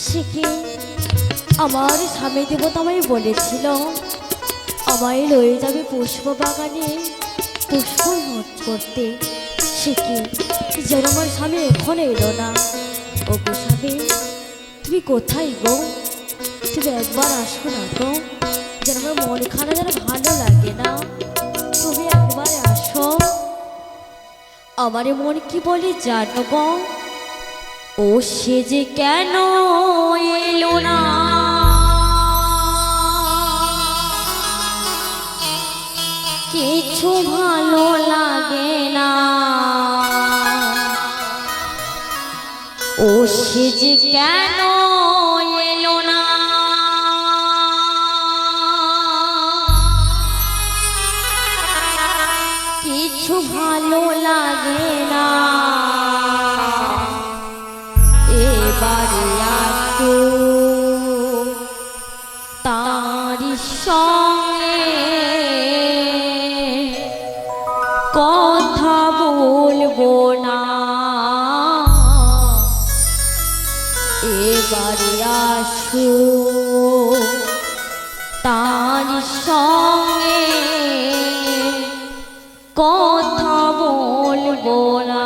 সে কি আমার স্বামী দেবতা আমায় বলেছিল আমায় লয়ে যাবে পুষ্প বাগানে পুষ্প নোট করতে। সে কি যেন আমার স্বামী এখন এলো না। ও গো স্বামী, তুমি কোথায় গো? তুমি একবার আসো না গো, যেন আমার মনখানা যেন ভালো লাগে না। তুমি একবার আসো। আমার মন কি বলে জানো গো? ও সে যে কেন এলো না, কিছু ভালো লাগে না। ও সে যে কেন এলো না, কিছু ভালো লাগে না। এবারে আসো তারি সঙ্গে কথা বলবো না। এবারে আসো তারি সঙ্গে কথা বলবো না।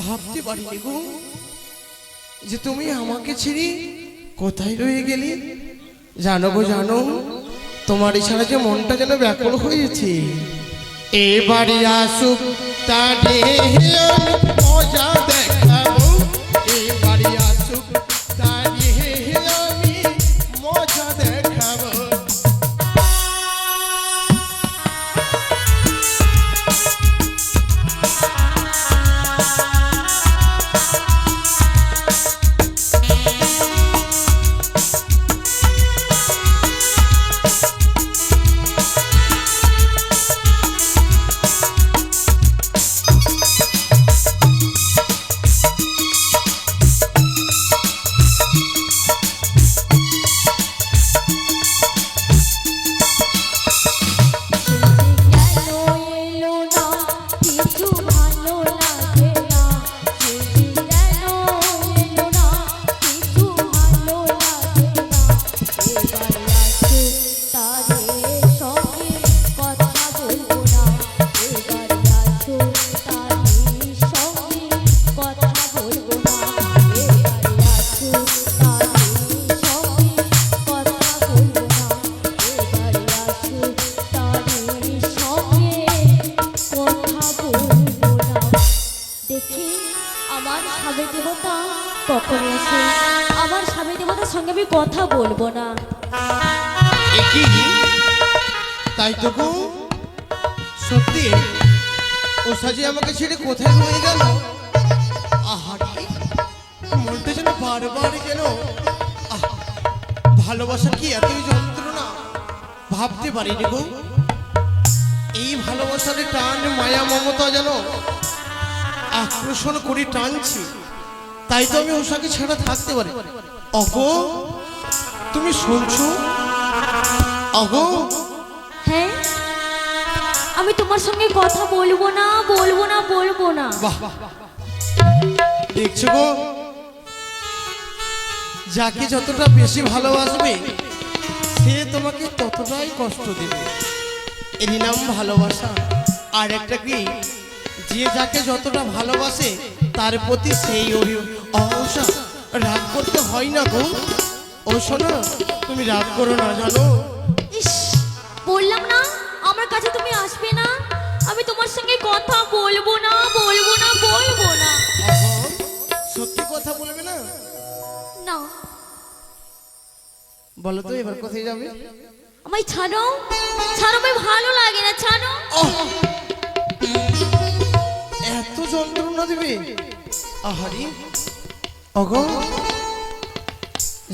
ভাবতে পারিনি গো যে তুমি আমাকে ছেড়ে কোথায় রয়ে গেলে। জানো গো জানো, তোমার ইশারা যে মনটা যেন ব্যাকুল হয়েছে। এবারে আসুক তারে মজা দেখাবো, এবারে আসুক তারে আমি মজা দেখাবো। আমার স্বামী দেবতা কখন এসে আমার স্বামী দেবতার সঙ্গে আমি কথা বলবো না। কি তাই তো গো, সত্যি ও সাজি আমাকে ছেড়ে কোথায় হয়ে গেল। আহারে মনটা যেন বারবার যেন ভালোবাসা কি এতই যন্ত্রণা ভাবতে পারিনি গো। এই ভালোবাসার টান মায়া মমতা যেন আকর্ষণ করে টানছি, তাই তো আমি ওষাকে ছাড়া থাকতে পারি। অগো তুমি শুনছো? অগো হ্যাঁ, আমি তোমার সঙ্গে কথা বলবো না বলবো না বলবো না। বাহ, দেখছো গো, যাকে যতটা বেশি ভালোবাসবে সে তোমাকে ততটাই কষ্ট দেবে। এরই নাম ভালোবাসা। আর একটা কি, যে যাকে যতটা ভালোবাসে তার প্রতি সেই অহিংসা রাগ করতে হয় না গো। ও শোনো, তুমি রাগ করো না জানো। ইস, বললাম না আমার কাছে তুমি আসবে না, আমি তোমার সঙ্গে কথা বলবো না বলবো না বলবো না। সত্যি কথা বলবে না? না। বলো তো এবার কোথায় যাবে? আমায় ছাড়ো, ছাড়ো, আমায় ভালো লাগে না, ছাড়ো। এত যন্ত্রণা দেবে? আহারি অগো,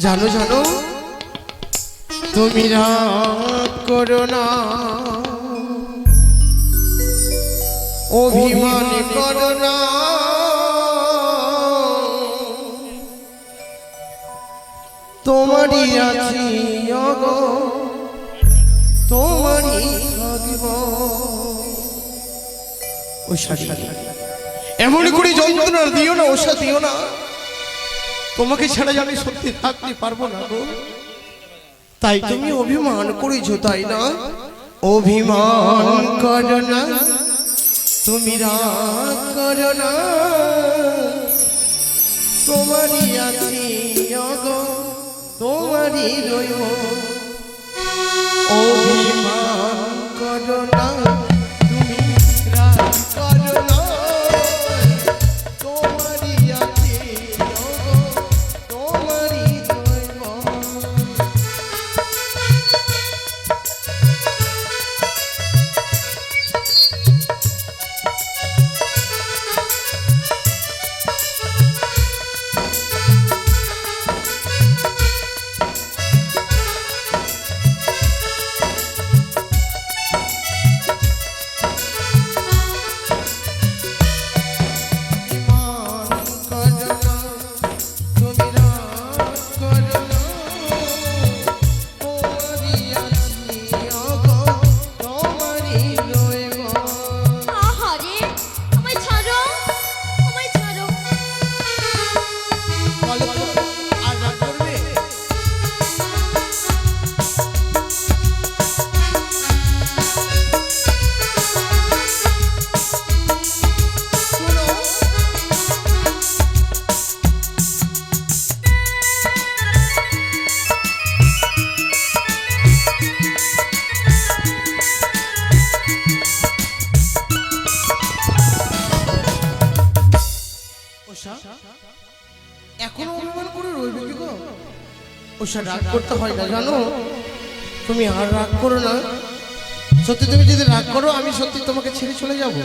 জানো জানো, তুমি রাগ করো না, অভিমান করো না, তোমারই আছি অগো, তোমারই থাকব। এমন করে যন্ত্রণা দিও না, ওষা দিও না। তোমাকে ছাড়া আমি সত্যি থাকতে পারবো না গো। তাই তুমি অভিমান করেছো তাই না? অভিমান করো না, তুমি রাগ করো না, তোমারই আছি অগো, তোমারই রইব। অভিমান করো না, তুমি রাগ করো না, তোমারই আছি অগো, তোমারই রইব। আহারে, আমায় ছাড়ো, আমায় ছাড়ো। আর রাগ করবে? শোনো, ওষা এখনো অভিমান করে রইবে কি গো? ওষা রাগ করতে হয় না জানো, তুমি আর রাগ করো না। সত্যি তুমি যদি রাগ করো আমি সত্যি তোমাকে ছেড়ে চলে যাব।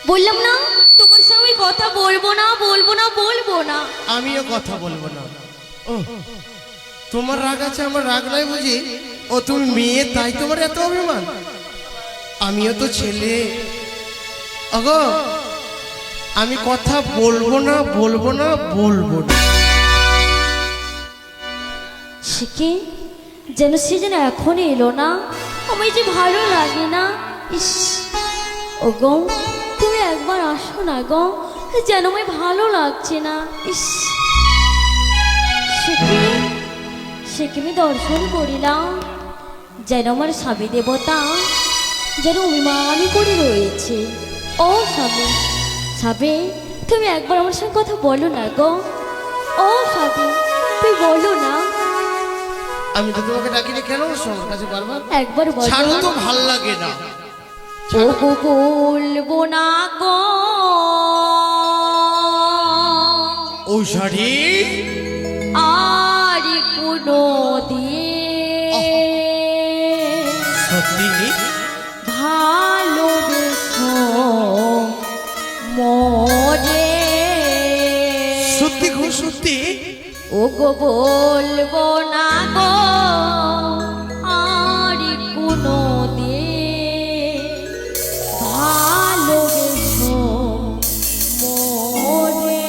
বললাম না তোমার সঙ্গে কথা বলবো না বলবো না বলবো না। আমিও কথা বলবো না। ও, তোমার রাগ আছে আমার রাগ নাই বুঝি? ও তুমি মেয়ে তাই তোমার এত অভিমান? আমিও তো ছেলে। ওগো, আমি কথা বলবো না বলবো না বলবো না। সে কি যেন সে যেন এখন এলো না, আমায় যে ভালো লাগে না। ইস, ও গো, তুমি একবার আসো না গো, যেন আমায় ভালো লাগছে না। ইস, সে কি আমি দর্শন করিলাম, যেন আমার স্বামী দেবতা যেন অভিমানী করে রয়েছে। ও স্বামী, স্বামী, তুমি একবার আমার সঙ্গে কথা বলো না গো। ও স্বামী, তুমি বলো না। আমি তো তোমাকে ডাকিনি কেন আমার কাছে বারবার? একবার ছাড়ো বলো। তো ভাল লাগে না। ও গো, বলবো না গো, ঔষধি আর কোনো দিন সত্যি ভালোবেসো মরে সত্যি গো সত্যি ও গো বলবো না গো আর কোনো দিন ভালোবেসো মরে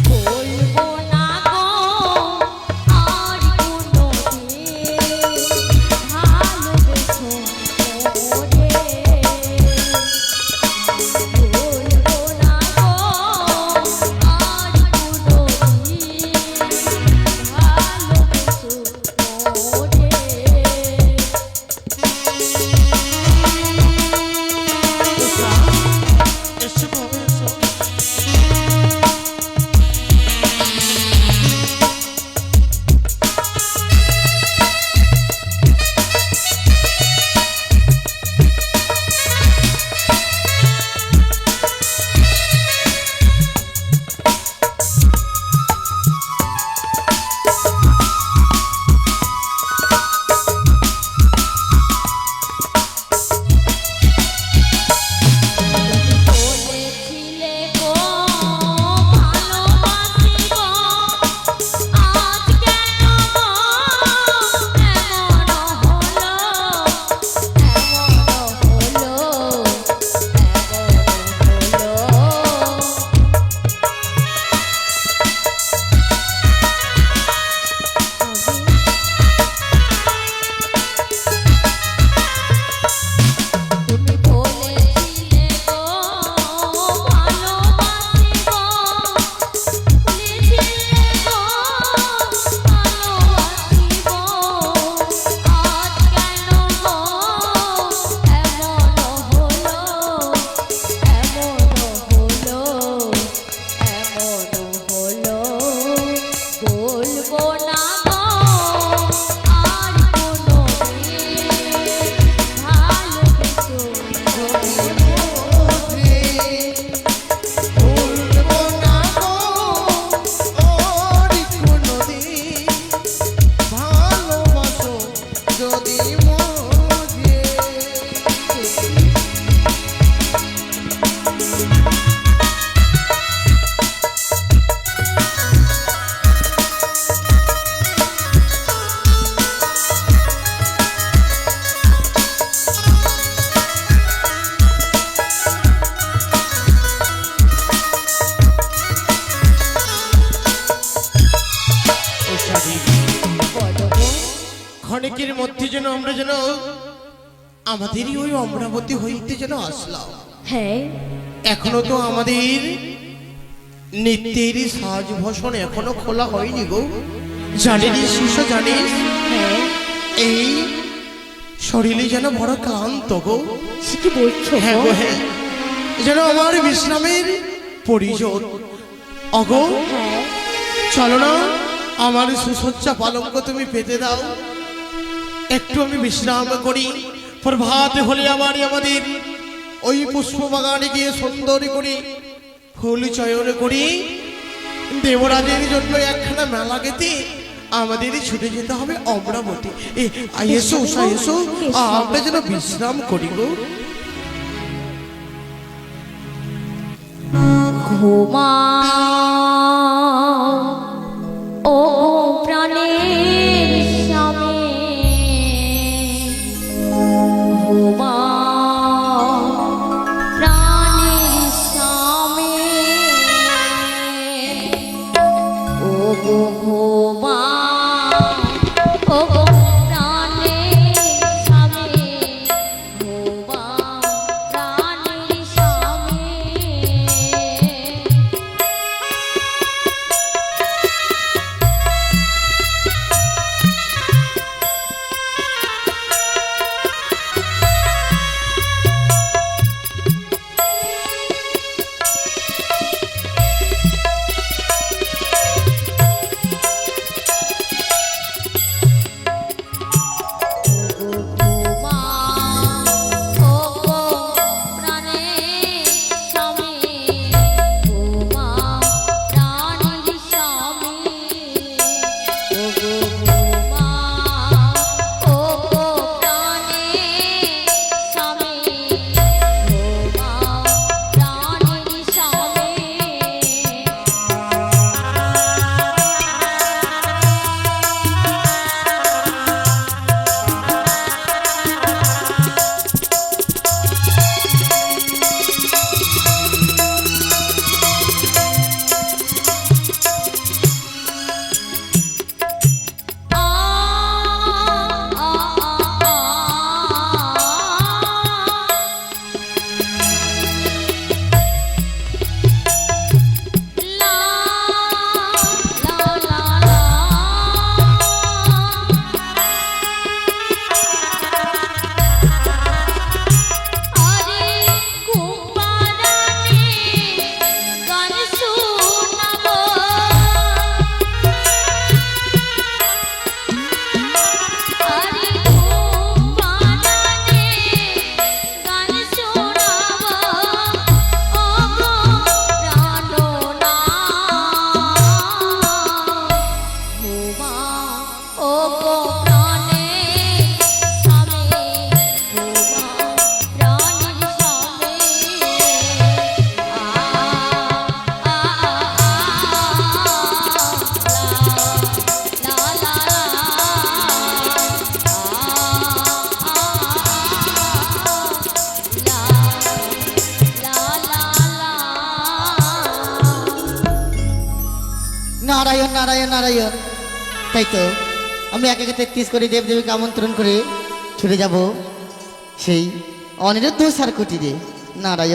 বলবো না গো আর কোনো দিন ভালোবেসো মরে বলবো না গো আর কোনো দিন ভালোবেসো মরে এসো গো, এসো। বলেছিলে গো ভালোবাসিব আজ কেন গো এমন হলো তুমি বলেছিলে গো ভালোবাসিব বলেছিলে গো ভালোবাসিব আজ কেন গো এমন হলো বলবো না গো আর কোনো দিন ভালোবেসো বলবো না গো, আর কোনোদিন ভালোবাসো যদি মরে। ঔষধি বলো গো ক্ষণিকের মধ্যে যেন আমরা যেন আমাদেরই ওই অমরাবতী হইতে যেন আসলাম। হ্যাঁ এখনো তো আমাদের নিত্যের সাজ ভূষণ এখনো খোলা হয়নি গো। জানিস শিষ্য জানিস হ্যাঁ এই শরীরে যেন বড় ক্লান্ত গো। সে কি বলছো হ্যাঁ গো? গো হ্যাঁ, যেন আমার বিশ্রামের পরিজন অগো। হ্যাঁ চলো না আমার সুসজ্জা পালঙ্ক তুমি পেতে দাও, একটু আমি বিশ্রাম করি। প্রভাত হলে আবার আমাদের ওই পুষ্প বাগানে গিয়ে সুন্দর করি ফুল চয়ন করি। দেবরাজের জন্য একখানা মেলা গেতে আমাদের ছুটে যেতে হবে অমরাবতী। এসো উষা এসো, আমরা যেন বিশ্রাম করি গো। ঘুমাও ও প্রাণের স্বামী, ঘুমাও প্রাণের স্বামী। নারায়ণ নারায়ণ নারায়ণ। তাই তো আমি একে একে 33 করে দেবদেবীকে আমন্ত্রণ করে ছুটে যাব সেই অনিরুদ্ধ সার কুটিরে। নারায়ণ।